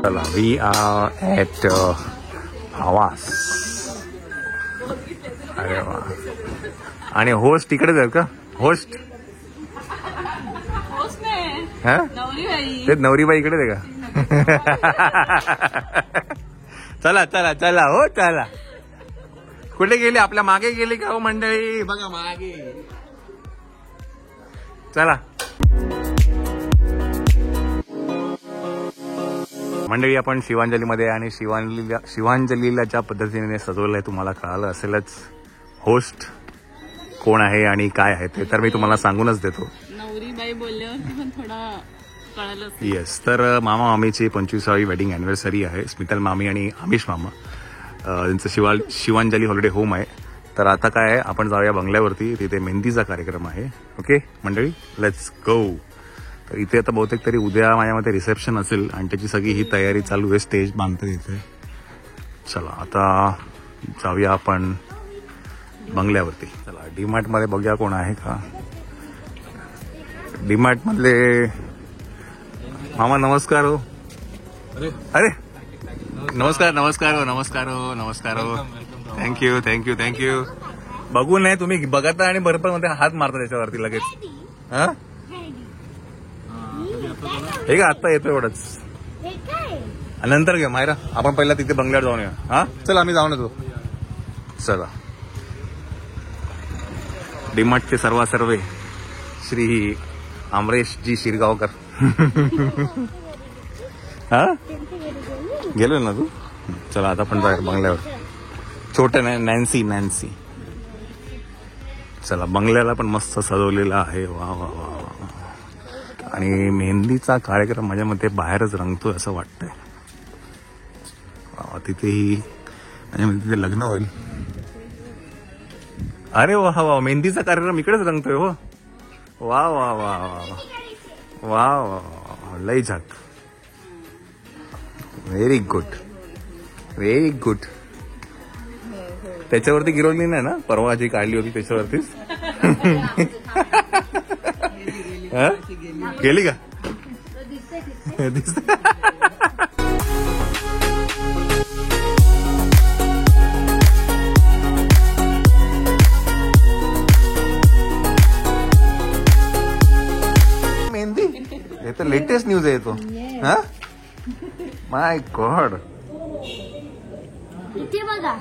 चला, we R at आवास. अरे वा. आणि होस्ट तिकडेच आहेत का? होस्ट हा, ते नवरीबाई इकडेच आहे का? चला चला चला हो चला. कुठे गेली? आपल्या मागे गेली का हो मंडळी? बघा मागे. चला मंडळी, आपण शिवांजलीमध्ये आणि शिवांजलीला ज्या पद्धतीने सजवलंय तुम्हाला कळालं असेलच. होस्ट कोण आहे आणि काय आहे ते तर मी तुम्हाला सांगूनच देतो. नवरीबाई बोलल्यावर थोडा कळालं. येस, तर मामा मामीची 25वी वेडिंग अॅनिव्हर्सरी आहे. स्मितल मामी आणि आमिष मामा, त्यांचं शिवांजली हॉलिडे होम आहे. तर आता काय आहे, आपण जाऊया बंगल्यावरती. तिथे मेहंदीचा कार्यक्रम आहे. ओके मंडळी, लेट्स गो. तर इथे आता बहुतेक तरी उद्या माझ्यामध्ये रिसेप्शन असेल आणि त्याची सगळी ही तयारी चालू आहे. स्टेज बांधते इथे. चला आता जाऊया आपण बंगल्यावरती. चला डीमार्ट मध्ये बघूया कोण आहे का. डीमार्ट मधले मामा नमस्कार हो. अरे नमस्कार नमस्कार हो नमस्कार हो नमस्कार हो. Thank you thank you thank you. बघू नये तुम्ही बघता आणि बरोबर मध्ये हात मारता त्याच्यावरती लगेच. हा हे का आत्ता येतो एवढंच. नंतर घे मायरा, आपण पहिला तिथे बंगल्यावर जाऊन या. हा चला आम्ही जाऊन येतो. चला डीमार्टचे सर्व श्री अमरेशजी शिरगावकर. हा गेलो ना तू. चला आता आपण जाऊया बंगल्यावर. छोटे नॅन्सी. चला बंगल्याला पण मस्त सजवलेला आहे. वा वा वा वा. आणि मेहंदीचा कार्यक्रम माझ्या मते बाहेरच रंगतोय असं वाटतंय. तिथेही तिथे लग्न होईल. अरे वा वा, मेहंदीचा कार्यक्रम इकडेच रंगतोय हो. वा वा वा वा वा वा, लई झाक. Very good very good. त्याच्यावरती गिरवली नाही ना परवा जी काढली होती त्याच्यावरतीच. गेली का? मेहंदी हे तर लेटेस्ट न्यूज आहे तो. हा माय गॉड. इथे बघा.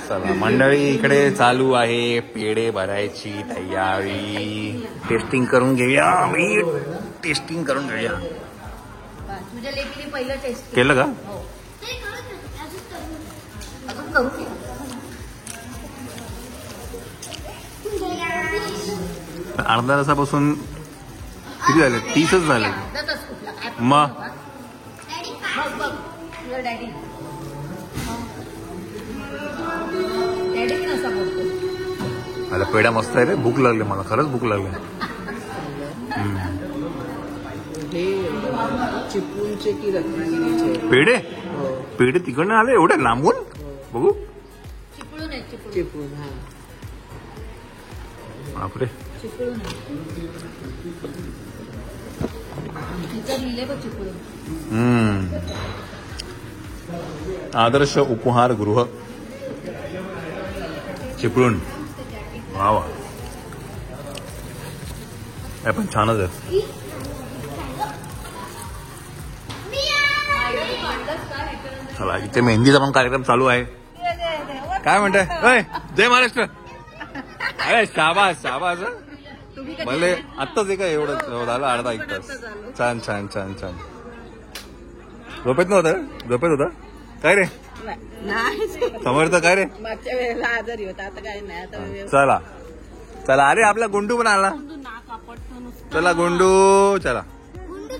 चला मंडळी, इकडे चालू आहे पेढे भरायची तयारी. टेस्टिंग करून घेऊया. टेस्टिंग करून घेऊया. तुझ्या लेकीने पहिलं टेस्ट केलं का? अर्धा तासापासून किती झाले? 30च झाले. मग आता पेढा मस्त आहे रे. भूक लागली मला, खरंच भूक लागली. पेढे पेढे तिकडनं आले एवढे लांबून. बघू. बापरे. आदर्श उपहारगृह चिपळूण. वा वा, हे पण छानच आहे. चला इथे मेहंदीचा पण कार्यक्रम चालू आहे. काय म्हणताय? जय महाराष्ट्र. अरे शाबास शाबास. भले आत्ताच आहे का एवढं झालं? अर्धा एक तास. छान छान छान छान. झोपेत नव्हतं? झोपेत होता काय रे? समर्थ काय रे? मागच्या वेळेला आजारी होता, आता काय नाही. चला चला. अरे आपला गुंडू पण आला. चला गुंडू. चला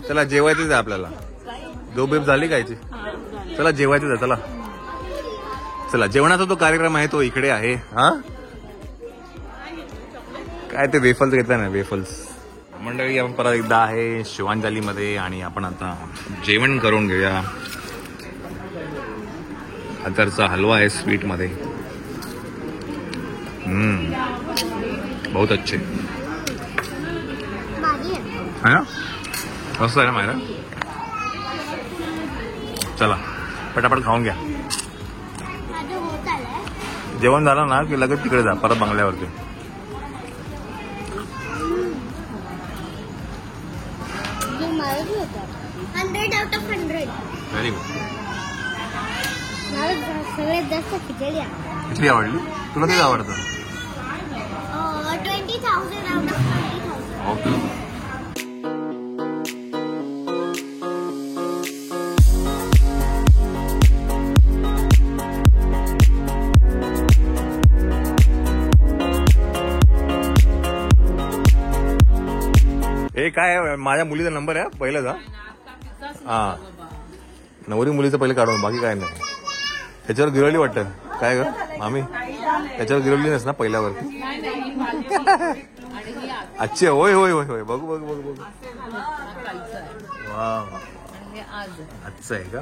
चला जेवायचीच आहे आपल्याला. झोप झाली कायची? चला जेवायचीच आहे. चला चला. जेवणाचा तो कार्यक्रम आहे तो इकडे आहे. हा काय ते वेफल्स घेतला ना, वेफल्स. मंडळी आपण परत एकदा आहे शिवांजलीमध्ये आणि आपण आता जेवण करून घेऊया. गाजरचा हलवा आहे स्वीट मध्ये. बहुत अच्छे भारी आहे. है ना मस्त आहे ना मायरा. चला पटापट खाऊन घ्या. माझं होत आलंय. जेवण झालं ना की लगेच तिकडे जा परत बंगल्यावरती. जे मारायची होतं 100 out of 100. Very good. मला सगळ्यात जास्त खिचडी आहे. किती आवडली तुला? किती आवडतं? 20,000 out of 20,000. ओके. हे काय आहे? माझ्या मुलीचा नंबर आहे पहिलाच. हा नवरी मुलीचं पहिले काढून बाकी काय नाही. त्याच्यावर गिरवली वाटतं काय ग मामी? त्याच्यावर गिरवली नाहीस ना पहिल्यावरती? अच्छे होय होय होय होय. बघू बघू बघू बघू. वा अच्छा आहे का?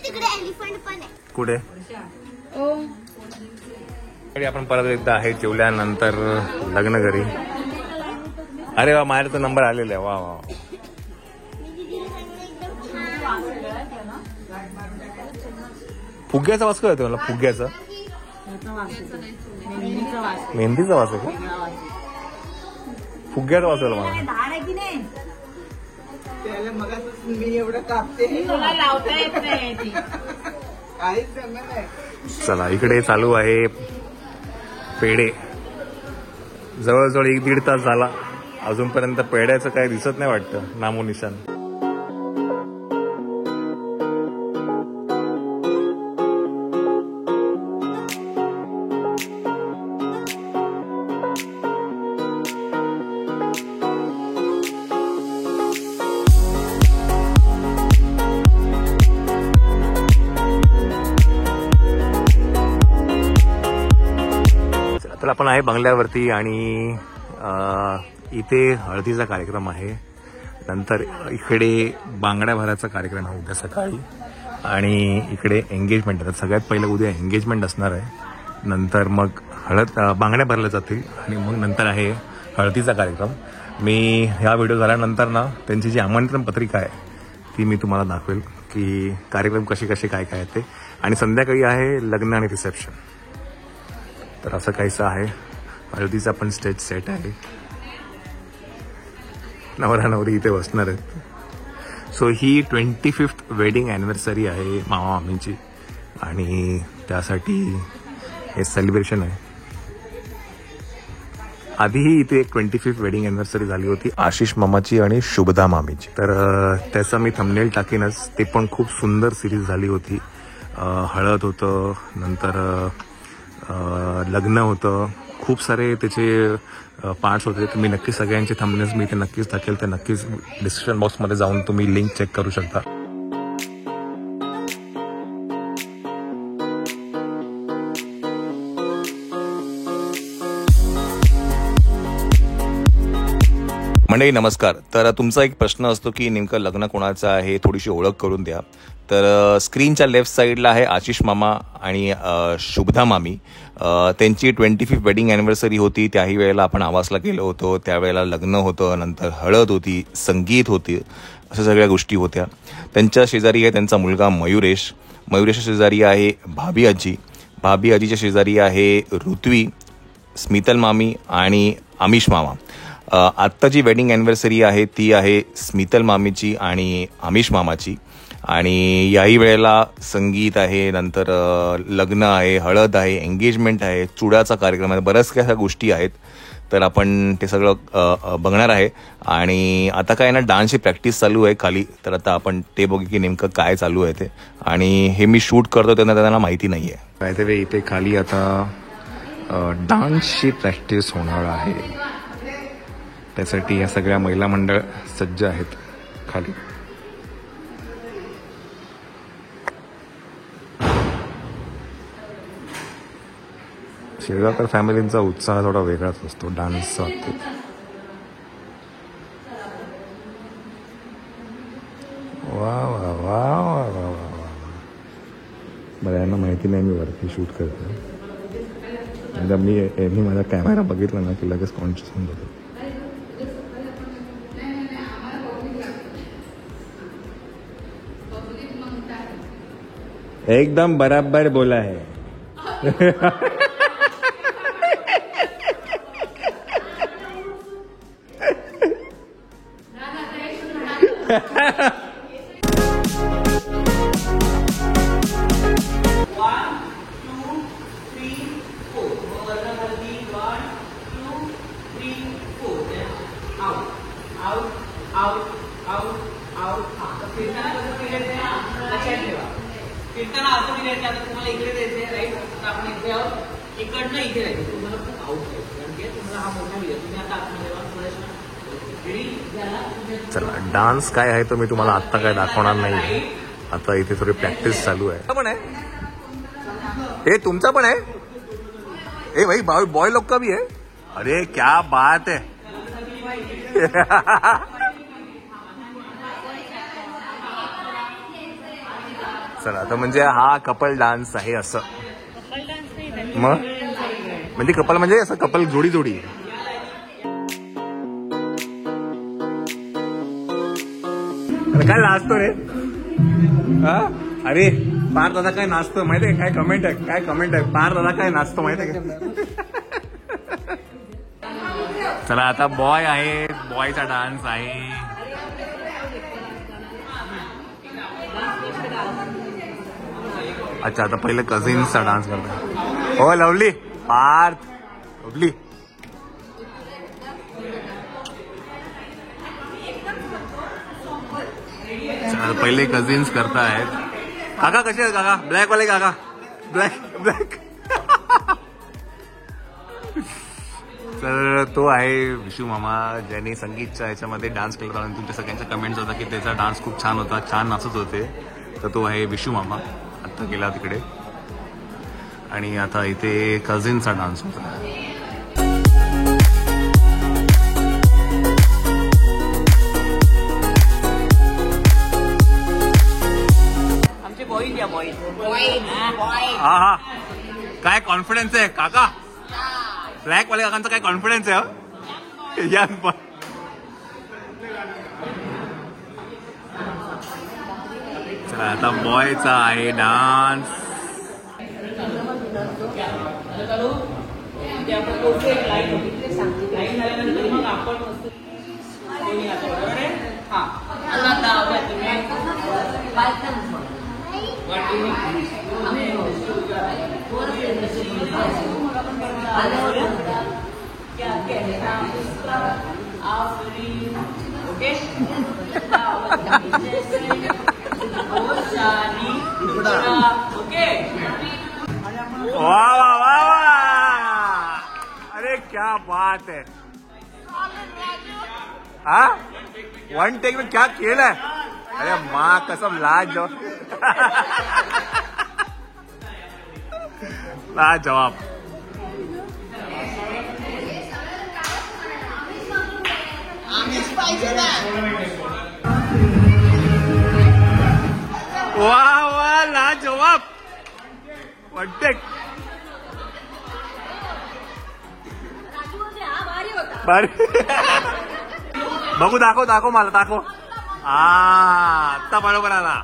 तिकडे एलिफंट पण आहे. कुठे? आपण परत एकदा आहे जेवल्यानंतर लग्न घरी. अरे वा माझ्याचा नंबर आलेला आहे. वा वा. फुग्याचा वास काय येतो मला? फुग्याचा मेहंदीचा वास आहे का? फुग्याचा वास आहे मला. मी एवढं कापते लावता येत नाही. काहीच जमत नाही. चला इकडे चालू आहे पेढे. जवळजवळ 1-1.5 तास झाला अजूनपर्यंत पेढ्याचं काही दिसत नाही वाटतं नामो निशान. तर आपण आहे बंगल्यावरती आणि इथे हळदीचा कार्यक्रम आहे. नंतर इकडे बांगड्या भराचा कार्यक्रम आहे उद्या सकाळी आणि इकडे एंगेजमेंट आहे. सगळ्यात पहिलं उद्या एंगेजमेंट असणार आहे. नंतर मग बांगड्या भरल्या जातील आणि मग नंतर आहे हळदीचा कार्यक्रम. मी ह्या व्हिडिओ झाल्यानंतर ना त्यांची जी आमंत्रण पत्रिका आहे ती मी तुम्हाला दाखवेल की कार्यक्रम कसे कसे काय काय ते. आणि संध्याकाळी आहे लग्न आणि रिसेप्शन. तर असं काहीसं आहे. हळदीचा पण स्टेज सेट आहे. नवरा नवरी इथे बसणार आहेत. सो ही 25th वेडिंग ॲनिव्हर्सरी आहे मामा मामींची आणि त्यासाठी हे सेलिब्रेशन आहे. आधीही इथे एक 25th वेडिंग ॲनिव्हर्सरी झाली होती आशिष मामाची आणि शुभदा मामीची. तर त्याचा मी थंबनेल टाकीनच. ते पण खूप सुंदर सिरीज झाली होती. हळद होतं, नंतर लग्न होतं, खूप सारे त्याचे पार्ट्स होते. तुम्ही नक्कीच सगळ्यांचे थंबनेल्स मी ते नक्कीच टाकेल. ते नक्कीच डिस्क्रिप्शन बॉक्समध्ये जाऊन तुम्ही लिंक चेक करू शकता. मंडळी नमस्कार. तर तुमचा एक प्रश्न असतो की नेमकं लग्न कोणाचं आहे, थोडीशी ओळख करून द्या. तर स्क्रीनच्या लेफ्ट साईडला आहे आशिष मामा आणि शुभदा मामी. त्यांची 25th वेडिंग ॲनिव्हर्सरी होती. त्याही वेळेला आपण आवासला गेलो होतो. त्यावेळेला लग्न होतं, नंतर हळद होती, संगीत होती, अशा सगळ्या गोष्टी होत्या. त्यांच्या शेजारी आहे त्यांचा मुलगा मयुरेश. मयुरेशच्या शेजारी आहे भाभी आजी. भाभी आजीच्या शेजारी आहे ऋत्वी, स्मितल मामी आणि आमिष मामा. आत्ता जी वेडिंग ॲनिव्हर्सरी आहे ती आहे स्मितल मामीची आणि आमिष मामाची. आणि याही वेळेला संगीत आहे, नंतर लग्न आहे, हळद आहे, एंगेजमेंट आहे, चुड्याचा कार्यक्रम आहे, बऱ्याच काही गोष्टी आहेत. तर आपण ते सगळं बघणार आहे. आणि आता काय ना डान्सची प्रॅक्टिस चालू आहे खाली. तर आता आपण ते बघू की नेमकं काय चालू आहे ते. आणि हे मी शूट करतो त्यांना माहिती नाही आहे. काहीतरी इथे खाली आता डान्सची प्रॅक्टिस होणार आहे. त्यासाठी या सगळ्या महिला मंडळ सज्ज आहेत खाली. शेगावकर फॅमिलींचा उत्साह थोडा वेगळाच असतो डान्सचा बाबतीत. वा वा वा वा वा वा. बरं यांना माहिती नाही मी वरती शूट करतो. एकदा मी माझा कॅमेरा बघितला ना की लगेच कॉन्शियस होऊन जातो. एकदम बराबर बोला है. फिरताना असं द्यायचं. आता तुम्हाला इकडे द्यायचंय राईट. आता आपण इथे आहोत. इकडनं इथे राहायचं. तुम्हाला खूप आऊट पाहिजे कारण की तुम्हाला हा मोठा व्हिडिओ तुम्ही आता आतमध्ये चला डान्स काय आहे तो मी तुम्हाला आत्ता काय दाखवणार नाही. आता इथे थोडी प्रॅक्टिस चालू आहे. पण आहे हे तुमचा पण आहे. ए भाई बॉय लोग का भी है. अरे क्या बात है. चला आता म्हणजे हा कपल डान्स आहे असं. मग म्हणजे कपल म्हणजे असं कपल जोडी जोडी. अरे काय नाचतो रे. हा अरे पार दादा काय नाचतो माहितीये. काय कमेंट आहे पार दादा काय नाचतो माहितीये का. चला आता बॉय आहे. बॉयचा डान्स आहे. अच्छा आता पहिले कझिन्सचा डान्स करतो. हो लवली पार्थ लवली. पहिले कझिन्स करतायत. काका कसे आहेत काका. ब्लॅक वाले काका. ब्लॅक. तर तो आहे विशू मामा ज्यांनी संगीतच्या ह्याच्यामध्ये डान्स केला होता. तुमच्या सगळ्यांच्या कमेंट्स होता की त्याचा डान्स खूप छान होता. छान नाचत होते. तर तो आहे विशू मामा. आत्ता गेला तिकडे. आणि आता इथे कझिनचा डान्स होता. आमचे बॉईज या बॉईज. हा हा काय कॉन्फिडन्स आहे काका. ब्लॅक वाले काकांचा काय कॉन्फिडन्स आहे. यंग पण चला आता बॉयचा आहे डान्स. वाह वाह वाह वाह. अरे क्या बात है. हा 1 टेक में क्या केलंय. अरे माँ कसम लाजवाब. लाजवाब. वाह वाह लाजवाब. 1 टेक. बघू दाखव मला दाखव. आत्ता बरोबर आला.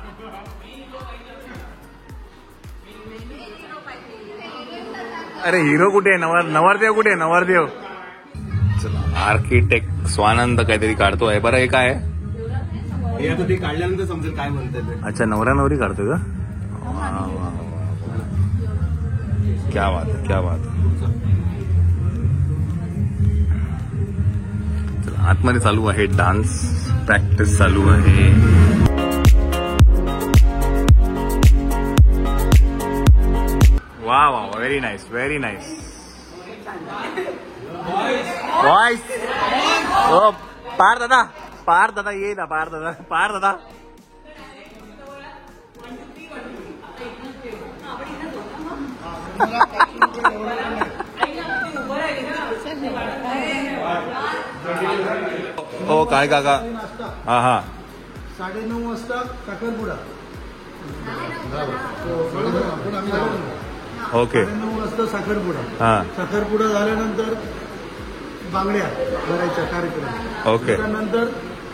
अरे हिरो कुठे. नवरदेव कुठे. नवरदेव. चला आर्किटेक्ट स्वानंद काहीतरी काढतोय. बरं हे काय हे आता ते काढल्यानंतर समजेल काय म्हणतात ते. अच्छा नवरा नवरी काढतोय का. क्या बात चला आतमध्ये चालू आहे डान्स. प्रॅक्टिस चालू आहे. वा वा व्हेरी नाईस बॉयज. ओ पार दादा ये ना. पार दादा हो काय काका. हा 9:30 वाजता साखरपुडा. ओके. 9:30 वाजता साखरपुडा. हा. साखरपुडा झाल्यानंतर बांगड्या भरायच्या कार्यक्रम. ओके. त्यानंतर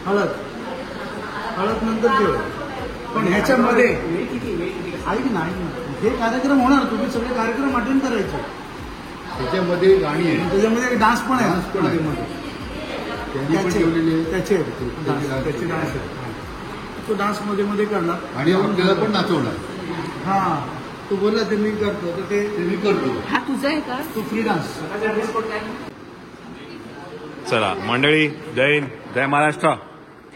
हळद नंतर जेवण. पण ह्याच्यामध्ये ऐक ना हे कार्यक्रम होणार, तुम्ही सगळे कार्यक्रम अटेंड करायचे. त्याच्यामध्ये गाणी आहे, त्याच्यामध्ये एक डान्स पण आहे. डान्स पण आहे. त्यांनी पण त्याचे ठेवलेली आहे. त्याचे डान्स आहे. तो डान्स मध्ये करणार आणि आपल्याला पण नाचवणार. हा. तो बोलला ते मी करतो, तर ते ते मी करतो. हा तुझा आहे का? तो फ्री डान्स. चला मंडळी, जय हिंद, जय महाराष्ट्र.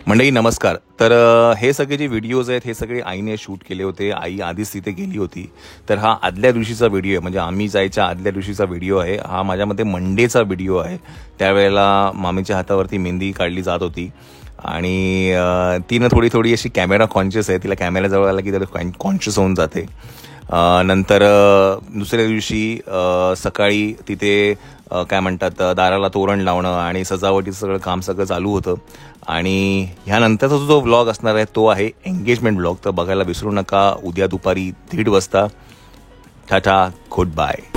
मंडळी नमस्कार. तर हे सगळे जे व्हिडिओज आहेत हे सगळे आईने शूट केले होते. आई आधीच तिथे गेली होती. तर हा आदल्या दिवशीचा व्हिडिओ आहे, म्हणजे आम्ही जायच्या आदल्या दिवशीचा व्हिडिओ आहे हा. माझ्यामध्ये मंडेचा व्हिडिओ आहे. त्यावेळेला मामीच्या हातावरती मेहंदी काढली जात होती आणि तिनं थोडी अशी कॅमेरा कॉन्शियस आहे. तिला कॅमेराजवळ आला की त्याला कॉन्शियस होऊन जाते. नंतर दुसऱ्या दिवशी सकाळी तिथे काय म्हणतात दाराला तोरण लावणं आणि सजावटीचं सगळं काम चालू होतं. आणि ह्यानंतरचा जो व्लॉग असणार आहे तो आहे एंगेजमेंट व्लॉग. तर बघायला विसरू नका उद्या दुपारी 1:30 वाजता. Tata, good bye.